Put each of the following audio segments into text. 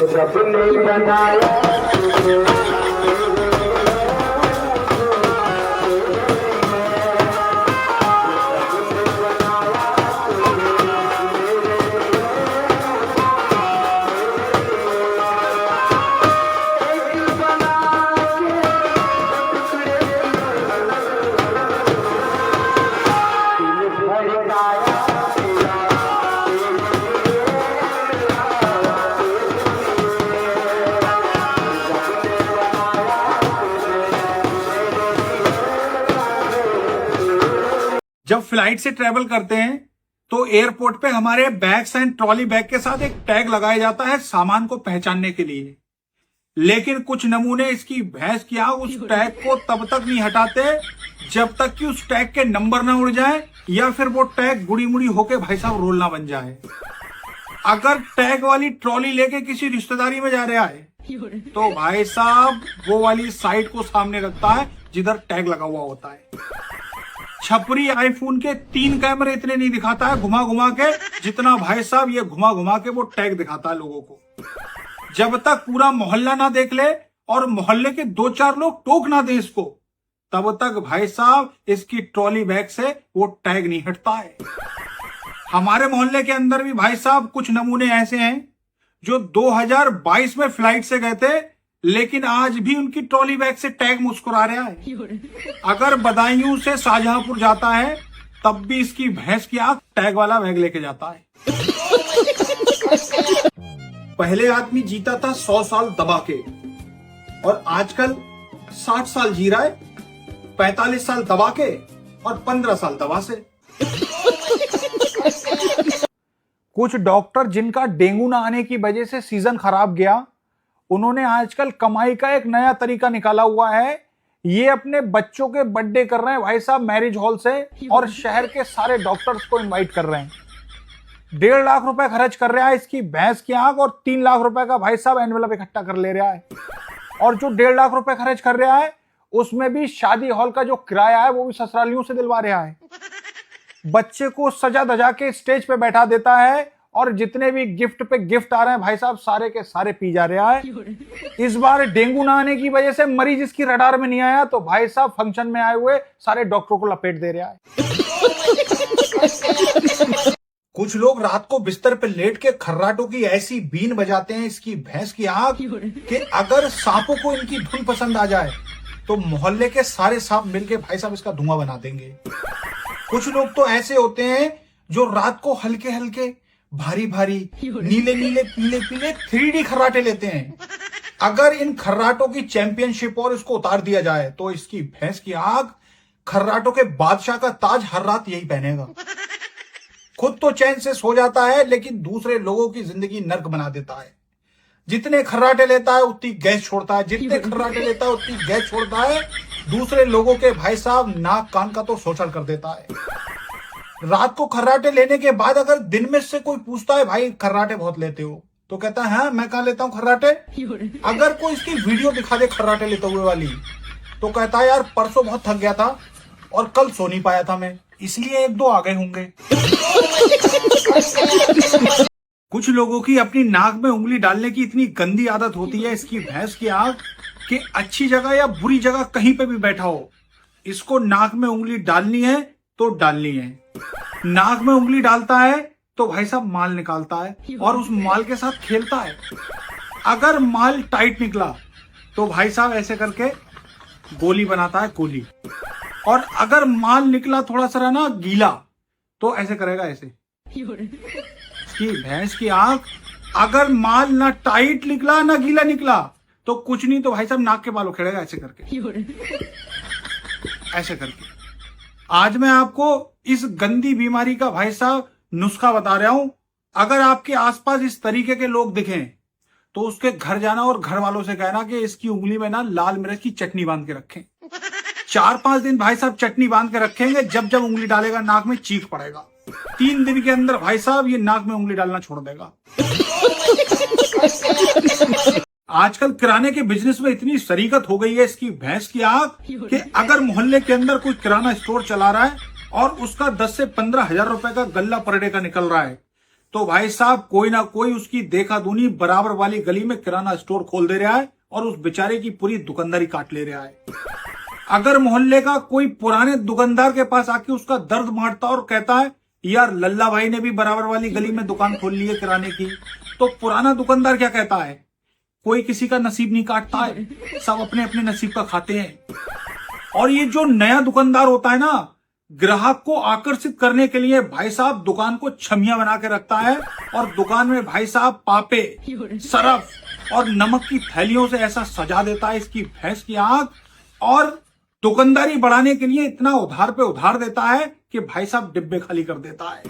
रब ने बनाया जब फ्लाइट से ट्रेवल करते हैं तो एयरपोर्ट पे हमारे बैग्स एंड ट्रॉली बैग के साथ एक टैग लगाया जाता है सामान को पहचानने के लिए। लेकिन कुछ नमूने इसकी भैंस की आग उस टैग को तब तक नहीं हटाते जब तक कि उस टैग के नंबर ना उड़ जाए या फिर वो टैग गुड़ी मुड़ी होके भाई साहब रोल ना बन जाए। अगर टैग वाली ट्रॉली लेके किसी रिश्तेदारी में जा रहा है तो भाई साहब वो वाली साइड को सामने रखता है जिधर टैग लगा हुआ होता है। छपरी आईफोन के 3 कैमरे इतने नहीं दिखाता है घुमा घुमा के जितना भाई साहब ये घुमा घुमा के वो टैग दिखाता है लोगों को। जब तक पूरा मोहल्ला ना देख ले और मोहल्ले के 2-4 लोग टोक ना दे इसको तब तक भाई साहब इसकी ट्रॉली बैग से वो टैग नहीं हटता है। हमारे मोहल्ले के अंदर भी भाई साहब कुछ नमूने ऐसे हैं जो 2022 में फ्लाइट से गए थे लेकिन आज भी उनकी ट्रॉली बैग से टैग मुस्कुरा रहा है। अगर बदायूं से शाहजहांपुर जाता है तब भी इसकी भैंस की आंख टैग वाला बैग लेके जाता है। पहले आदमी जीता था 100 साल दबा के और आजकल 60 साल जी रहा है, 45 साल दबा के और 15 साल दवा से। कुछ डॉक्टर जिनका डेंगू ना आने की वजह से सीजन खराब गया उन्होंने आजकल कमाई का एक नया तरीका निकाला हुआ है। ये अपने बच्चों के बर्थडे कर रहे हैं भाई साहब मैरिज हॉल से और शहर के सारे डॉक्टर्स को इनवाइट कर रहे हैं। 1.5 लाख रुपए खर्च कर रहा है इसकी भैंस की आंख और 3 लाख रुपए का भाई साहब एनवेलप इकट्ठा कर ले रहा है। और जो 1.5 लाख रुपए खर्च कर रहा है उसमें भी शादी हॉल का जो किराया है वो भी ससुरालियों से दिलवा रहा है। बच्चे को सजा धजा के स्टेज पे बैठा देता है और जितने भी गिफ्ट पे गिफ्ट आ रहे हैं भाई साहब सारे के सारे पी जा रहा है। इस बार डेंगू ना आने की वजह से मरीज इसकी रडार में नहीं आया तो भाई साहब फंक्शन में आए हुए सारे डॉक्टरों को लपेट दे रहा है। कुछ लोग रात को बिस्तर पे लेट के खर्राटों की ऐसी बीन बजाते हैं इसकी भैंस की आंख कि अगर सांपों को इनकी धुन पसंद आ जाए तो मोहल्ले के सारे सांप मिलके भाई साहब इसका धुआं बना देंगे। कुछ लोग तो ऐसे होते हैं जो रात को हल्के हल्के भारी भारी नीले नीले पीले पीले 3D खर्राटे लेते हैं। अगर इन खर्राटों की चैंपियनशिप और इसको उतार दिया जाए तो इसकी भैंस की आग खर्राटों के बादशाह का ताज हर रात यही पहनेगा। खुद तो चैन से सो जाता है लेकिन दूसरे लोगों की जिंदगी नर्क बना देता है। जितने खर्राटे लेता है उतनी गैस छोड़ता है, जितने खर्राटे लेता है उतनी गैस छोड़ता है। दूसरे लोगों के भाई साहब नाक कान का तो शोषण कर देता है। रात को खर्राटे लेने के बाद अगर दिन में से कोई पूछता है भाई खर्राटे बहुत लेते हो तो कहता है हाँ मैं कहाँ लेता हूँ खर्राटे। अगर कोई इसकी वीडियो दिखा दे खर्राटे लेते हुए वाली तो कहता है यार परसों बहुत थक गया था और कल सो नहीं पाया था मैं इसलिए 1-2 आ गए होंगे। कुछ लोगों की अपनी नाक में उंगली डालने की इतनी गंदी आदत होती है इसकी भैंस की आंख कि अच्छी जगह या बुरी जगह कहीं पे भी बैठा हो इसको नाक में उंगली डालनी है तो डालनी है। नाक में उंगली डालता है तो भाई साहब माल निकालता है और उस माल के साथ खेलता है। अगर माल टाइट निकला तो भाई साहब ऐसे करके गोली बनाता है गोली और अगर माल निकला थोड़ा सा ना गीला तो ऐसे करेगा ऐसे। इसकी भैंस की आंख अगर माल ना टाइट निकला ना गीला निकला तो कुछ नहीं तो भाई साहब नाक के बाल उखेड़ेगा ऐसे करके ऐसे करके। आज मैं आपको इस गंदी बीमारी का भाई साहब नुस्खा बता रहा हूं। अगर आपके आसपास इस तरीके के लोग दिखें तो उसके घर जाना और घर वालों से कहना कि इसकी उंगली में ना लाल मिर्च की चटनी बांध के रखें। 4-5 दिन भाई साहब चटनी बांध के रखेंगे, जब जब उंगली डालेगा नाक में चीख पड़ेगा। 3 दिन के अंदर भाई साहब ये नाक में उंगली डालना छोड़ देगा। आजकल किराने के बिजनेस में इतनी शरीकत हो गई है इसकी भैंस की आग कि अगर मोहल्ले के अंदर कोई किराना स्टोर चला रहा है और उसका 10 से 15 हजार रुपए का गल्ला पर डे का निकल रहा है तो भाई साहब कोई ना कोई उसकी देखा दुनी बराबर वाली गली में किराना स्टोर खोल दे रहा है और उस बेचारे की पूरी दुकानदारी काट ले रहा है। अगर मोहल्ले का कोई पुराने दुकानदार के पास आके उसका दर्द मारता और कहता है यार लल्ला भाई ने भी बराबर वाली गली में दुकान खोल ली है किराने की, तो पुराना दुकानदार क्या कहता है, कोई किसी का नसीब नहीं काटता है, सब अपने अपने नसीब का खाते हैं। और ये जो नया दुकानदार होता है ना, ग्राहक को आकर्षित करने के लिए भाई साहब दुकान को छमिया बना के रखता है और दुकान में भाई साहब पापे, सरफ और नमक की थैलियों से ऐसा सजा देता है इसकी भैंस की आंख, और दुकानदारी बढ़ाने के लिए इतना उधार पे उधार देता है कि भाई साहब डिब्बे खाली कर देता है।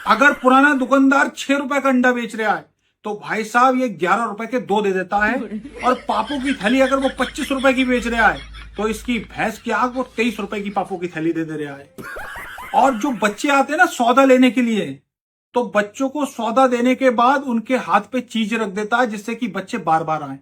अगर पुराना दुकानदार 6 रुपए का अंडा बेच रहा है तो भाई साहब ये 11 रुपए के 2 दे देता है, और पापों की थैली अगर वो 25 रुपए की बेच रहा है तो इसकी भैंस की आंख वो 23 रुपए की पापों की थैली दे रहा है। और जो बच्चे आते हैं ना सौदा लेने के लिए, तो बच्चों को सौदा देने के बाद उनके हाथ पे चीज रख देता है जिससे कि बच्चे बार बार आए।